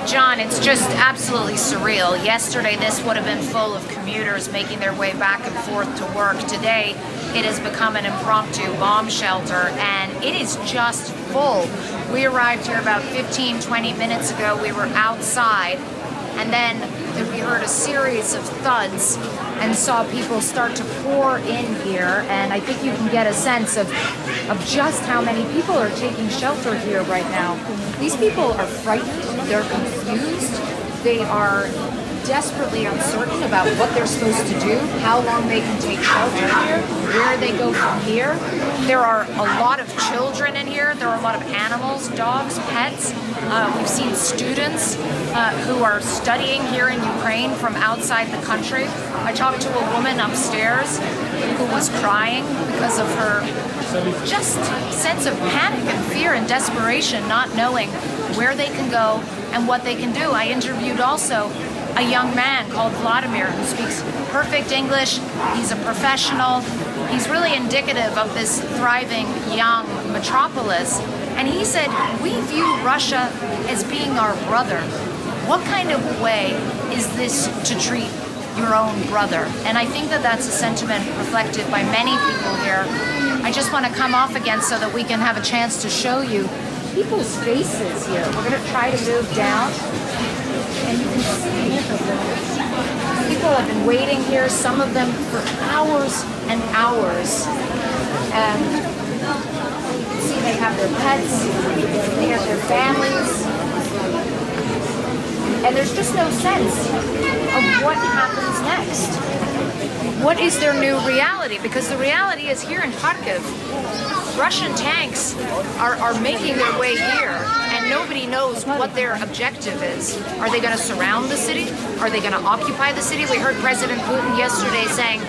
John, it's just absolutely surreal. Yesterday, this would have been full of commuters making their way back and forth to work. Today, it has become an impromptu bomb shelter, and it is just full. We arrived here about 15, 20 minutes ago. We were outside, and then we heard a series of thuds and saw people start to pour in here, and I think you can get a sense of just how many people are taking shelter here right now. These people are frightened, they're confused, they are desperately uncertain about what they're supposed to do, how long they can take shelter here, where they go from here. There are a lot of children in here. There are a lot of animals, dogs, pets. We've seen students who are studying here in Ukraine from outside the country. I talked to a woman upstairs who was crying because of her just sense of panic and fear and desperation, not knowing where they can go and what they can do. I interviewed also a young man called Vladimir who speaks perfect English. He's a professional. He's really indicative of this thriving young metropolis. And he said, we view Russia as being our brother. What kind of way is this to treat your own brother? And I think that that's a sentiment reflected by many people here. I just want to come off again so that we can have a chance to show you people's faces here. We're going to try to move down. And you can see people have been waiting here, some of them for hours and hours. And you can see they have their pets, they have their families. And there's just no sense of what happens next. What is their new reality? Because the reality is here in Kharkiv, Russian tanks are making their way here, and nobody knows what their objective is. Are they going to surround the city? Are they going to occupy the city? We heard President Putin yesterday saying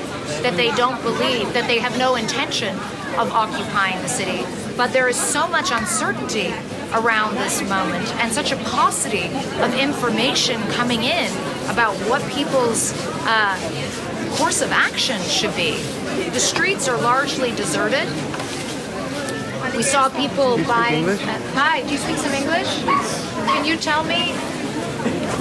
that they don't believe, that they have no intention of occupying the city. But there is so much uncertainty around this moment and such a paucity of information coming in about what people's course of action should be. The streets are largely deserted. We saw people buying. Hi, do you speak some English? Can you tell me,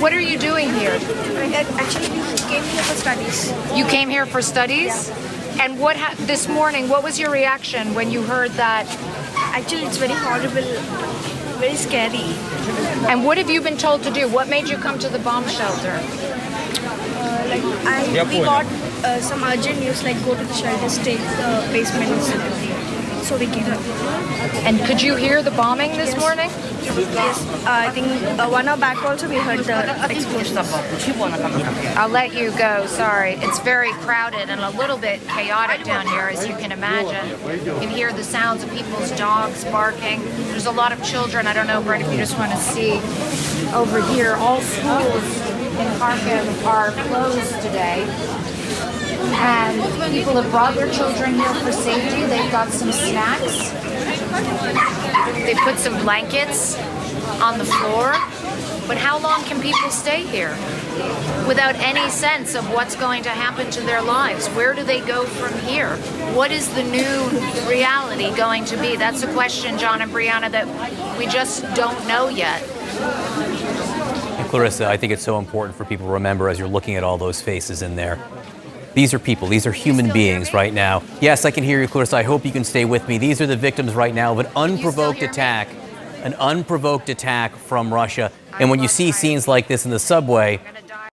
what are you doing here? Actually, we came here for studies. You came here for studies? Yeah. And what this morning, what was your reaction when you heard that? Actually, it's very horrible, very scary. And what have you been told to do? What made you come to the bomb shelter? We got some urgent news, like go to the shelters, take the basement. So we came up. And could you hear the bombing this morning? Yes, I think 1 hour back also we heard the explosions. I'll let you go, sorry. It's very crowded and a little bit chaotic down here, as you can imagine. You can hear the sounds of people's dogs barking. There's a lot of children. I don't know, Brent, if you just want to see over here. All schools in Kharkiv are closed today. And people have brought their children here for safety. They've got some snacks. They put some blankets on the floor. But how long can people stay here without any sense of what's going to happen to their lives? Where do they go from here? What is the new reality going to be? That's a question, John and Brianna, that we just don't know yet. And Clarissa, I think it's so important for people to remember as you're looking at all those faces in there. These are people. These are human beings right now. Yes, I can hear you, Clarissa. I hope you can stay with me. These are the victims right now of an unprovoked attack. An unprovoked attack from Russia. And when you see scenes like this in the subway,